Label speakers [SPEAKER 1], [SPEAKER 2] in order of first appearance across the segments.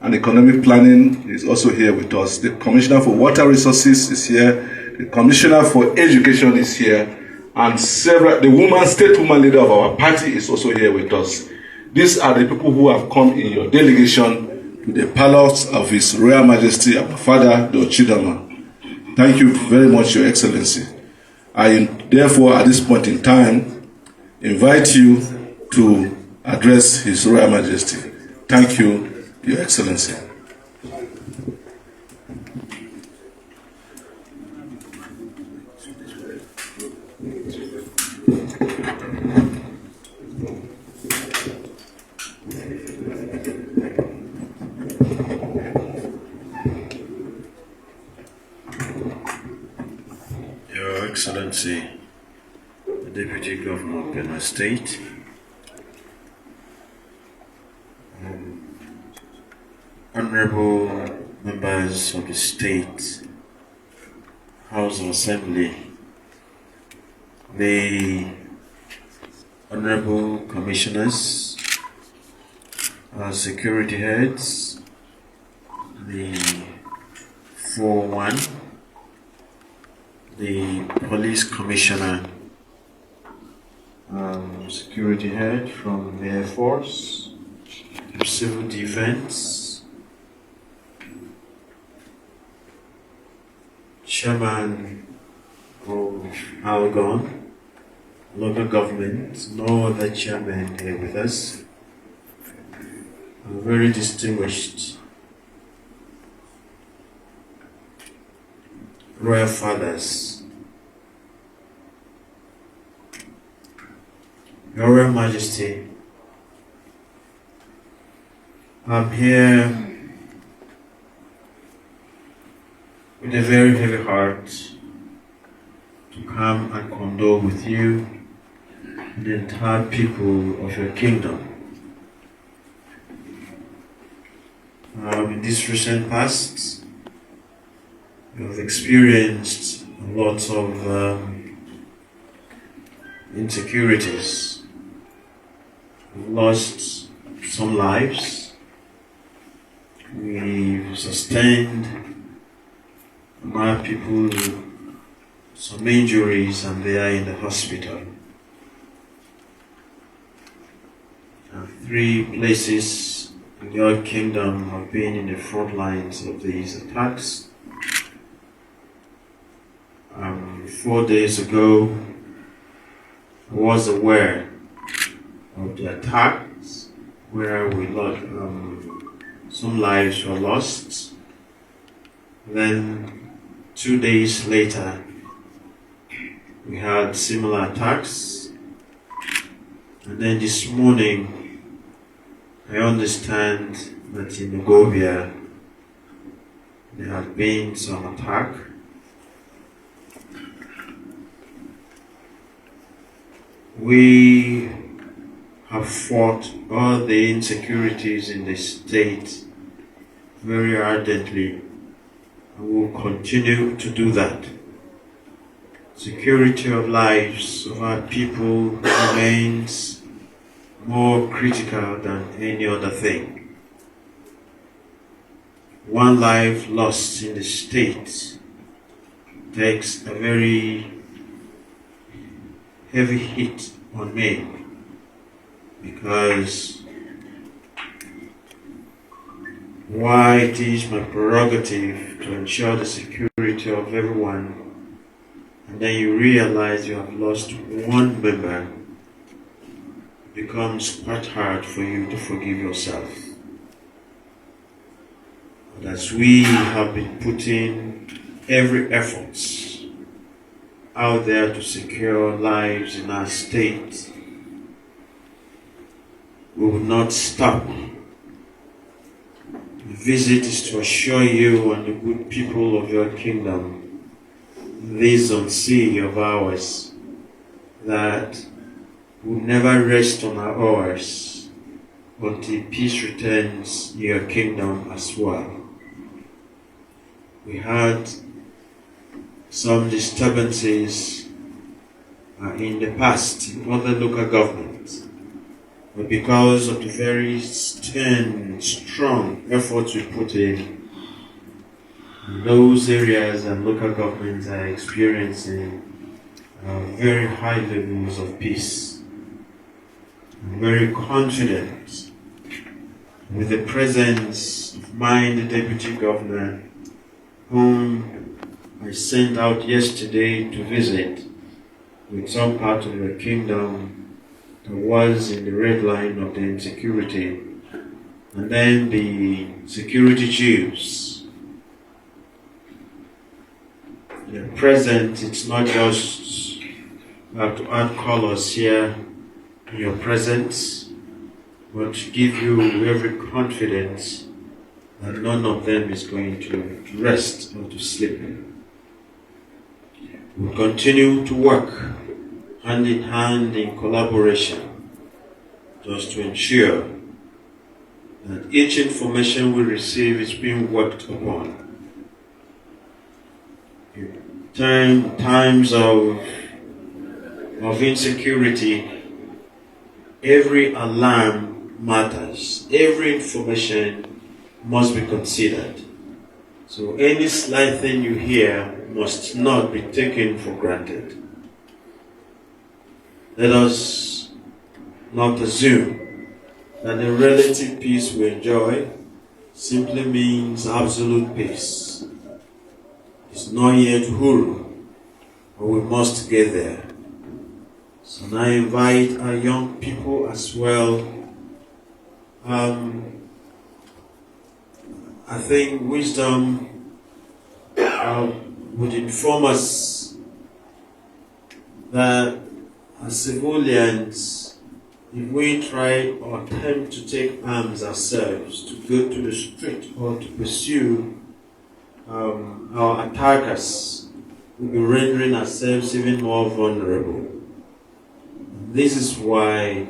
[SPEAKER 1] and Economic Planning is also here with us. The Commissioner for Water Resources is here. The Commissioner for Education is here. And the state woman leader of our party is also here with us. These are the people who have come in your delegation to the palace of His Royal Majesty, our Father, the Ochidama. Thank you very much, Your Excellency. I therefore, at this point in time, invite you to address His Royal Majesty. Thank you, Your Excellency.
[SPEAKER 2] Your Excellency, the Deputy Governor of Benue State, honorable members of the State House of Assembly, the honorable commissioners, our security heads, the 4-1, the police commissioner, security head from the Air Force, civil defense, chairman of Algon, local government, no other chairman here with us, very distinguished royal fathers, Your Royal Majesty, I'm here with a very heavy heart to come and condole with you and the entire people of your kingdom. In this recent past, we have experienced a lot of insecurities. We've lost some lives. We've sustained our people some injuries, and they are in the hospital. 3 places in your kingdom have been in the front lines of these attacks. 4 days ago, I was aware of the attacks where we lost, some lives were lost. Then 2 days later, we had similar attacks. And then this morning, I understand that in Nogobia, there had been some attack. We have fought all the insecurities in the state very ardently, and will continue to do that. Security of lives of our people remains more critical than any other thing. One life lost in the state takes a very heavy hit on me, because while it is my prerogative to ensure the security of everyone, and then you realize you have lost one member, it becomes quite hard for you to forgive yourself. But as we have been putting every effort out there to secure lives in our state, we will not stop. The visit is to assure you and the good people of your kingdom, this unsea of ours, that we will never rest on our oars until peace returns in your kingdom as well. We had some disturbances in the past in other local governments. but because of the very stern, strong efforts we put in, those areas and local governments are experiencing very high levels of peace. I'm very confident with the presence of mine, the Deputy Governor, whom I sent out yesterday to visit with some part of the kingdom that was in the red line of the insecurity, and then the security chiefs. They're present. It's not just to add colors here in your presence, but to give you every confidence that none of them is going to rest or to sleep. We'll continue to work hand in hand in collaboration just to ensure that each information we receive is being worked upon. In times of insecurity, every alarm matters. Every information must be considered. So any slight thing you hear must not be taken for granted. Let us not assume that the relative peace we enjoy simply means absolute peace. It's not yet huru, but we must get there. So now I invite our young people as well. I think wisdom would inform us that as civilians, if we try or attempt to take arms ourselves to go to the street or to pursue our attackers, we'll be rendering ourselves even more vulnerable. This is why,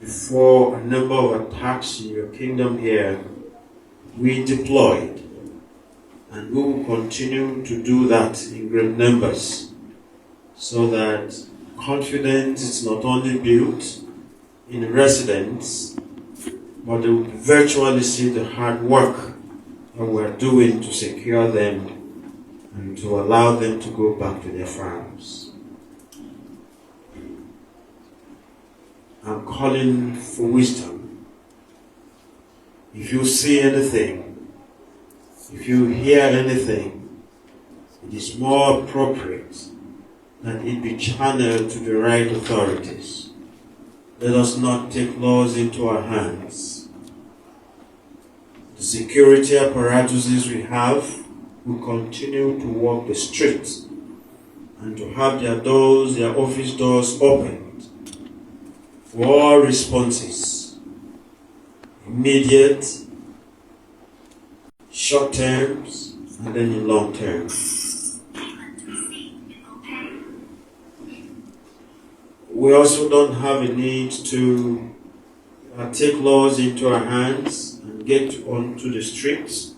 [SPEAKER 2] before a number of attacks in your kingdom here, we deployed, and we will continue to do that in great numbers, so that confidence is not only built in residents, but they will virtually see the hard work that we're doing to secure them and to allow them to go back to their farms. I'm calling for wisdom. If you see anything, if you hear anything, it is more appropriate that it be channeled to the right authorities. Let us not take laws into our hands. The security apparatuses we have will continue to walk the streets and to have their doors, their office doors opened for all responses, immediate, short terms, and then in long term. We also don't have a need to take laws into our hands and get onto the streets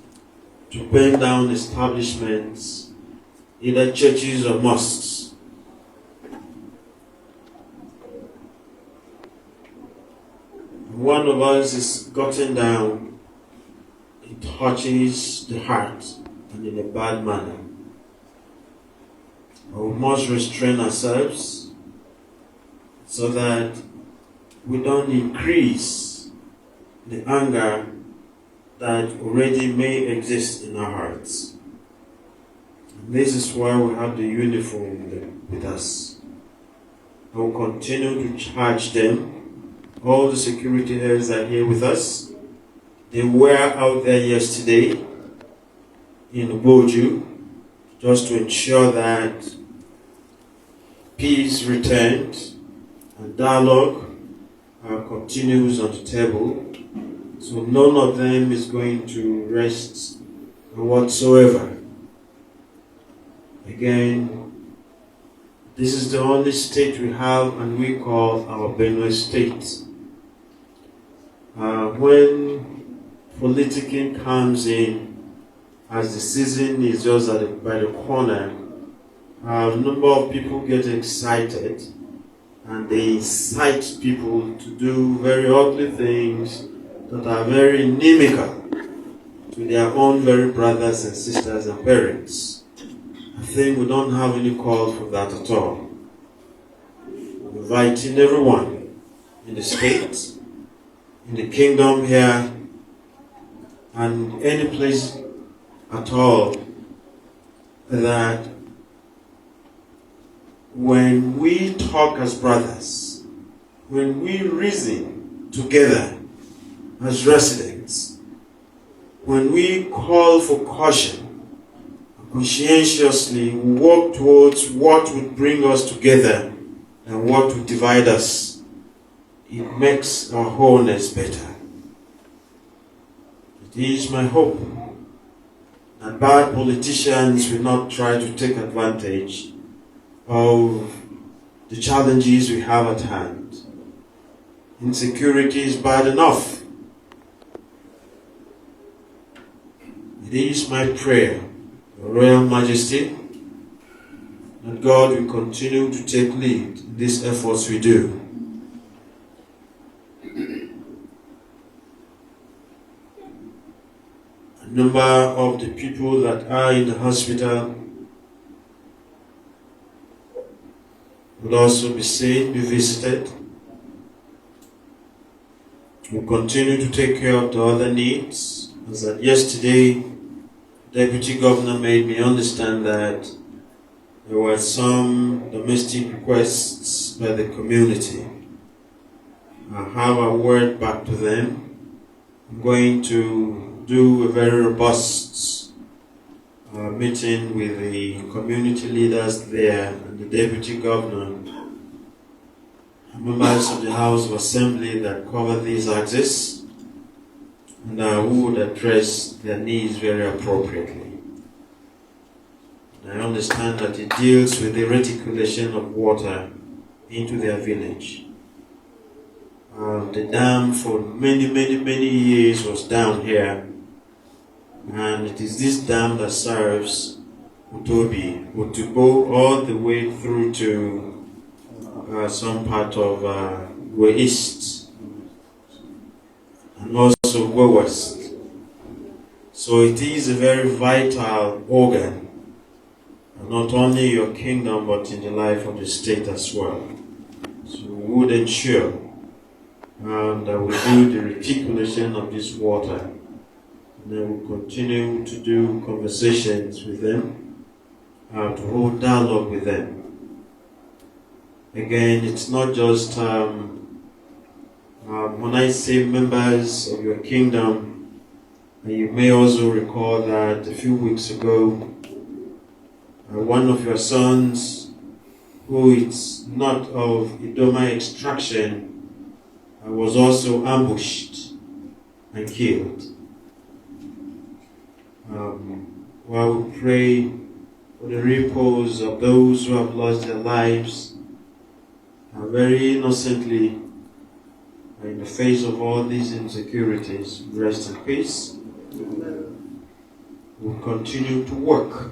[SPEAKER 2] to burn down establishments, either churches or mosques. One of us is gotten down, it touches the heart and in a bad manner. But we must restrain ourselves so that we don't increase the anger that already may exist in our hearts. And this is why we have the uniform with us. I will continue to charge them. All the security heads are here with us. They were out there yesterday in Boju just to ensure that peace returned and dialogue continues on the table. So none of them is going to rest whatsoever. Again, this is the only state we have, and we call our Benue state. When politicking comes in, as the season is just by the corner, a number of people get excited and they incite people to do very ugly things that are very inimical to their own very brothers and sisters and parents. I think we don't have any call for that at all. We're inviting everyone in the state, in the kingdom here, and any place at all, that when we talk as brothers, when we reason together as residents, when we call for caution, conscientiously work towards what would bring us together and what would divide us, it makes our wholeness better. It is my hope that bad politicians will not try to take advantage of the challenges we have at hand. Insecurity is bad enough. It is my prayer, Your Royal Majesty, that God will continue to take lead in these efforts we do. A number of the people that are in the hospital will also be seen, be visited. We'll continue to take care of the other needs. As that yesterday, Deputy Governor made me understand that there were some domestic requests by the community. I have a word back to them. I'm going to do a very robust meeting with the community leaders there and the Deputy Governor, members of the House of Assembly that cover these axes, and who would address their needs very appropriately. And I understand that it deals with the reticulation of water into their village. The dam for many years was down here, and it is this dam that serves Utobi, Utubo, all the way through to some part of Go East and also Go West. So it is a very vital organ, not only your kingdom but in the life of the state as well. So we would ensure that we do the reticulation of this water, and then we'll continue to do conversations with them, to hold dialogue with them. Again, it's not just, when I say members of your kingdom, you may also recall that a few weeks ago, one of your sons, who is not of Idoma extraction, was also ambushed and killed. While we pray for the repose of those who have lost their lives, very innocently, in the face of all these insecurities, rest in peace. We'll continue to work.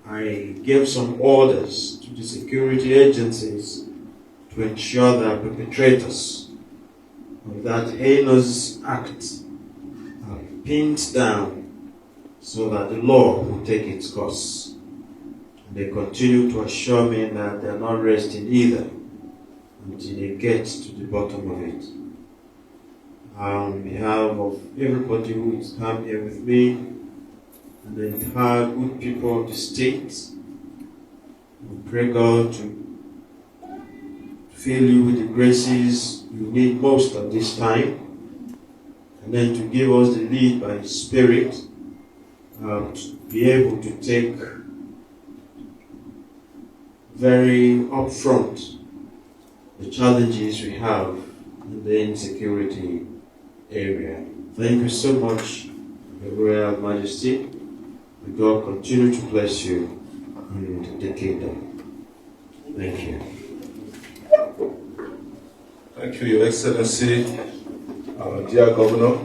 [SPEAKER 2] I gave some orders to the security agencies to ensure that perpetrators of that heinous act are pinned down so that the law will take its course. And they continue to assure me that they are not resting either until they get to the bottom of it. On behalf of everybody who is come here with me and the entire good people of the state, we pray God to fill you with the graces you need most at this time, and then to give us the lead by His Spirit, to be able to take very upfront the challenges we have in the insecurity area. Thank you so much, Your Royal Majesty. May God continue to bless you in the kingdom. Thank you.
[SPEAKER 1] Thank you, Your Excellency, our dear Governor.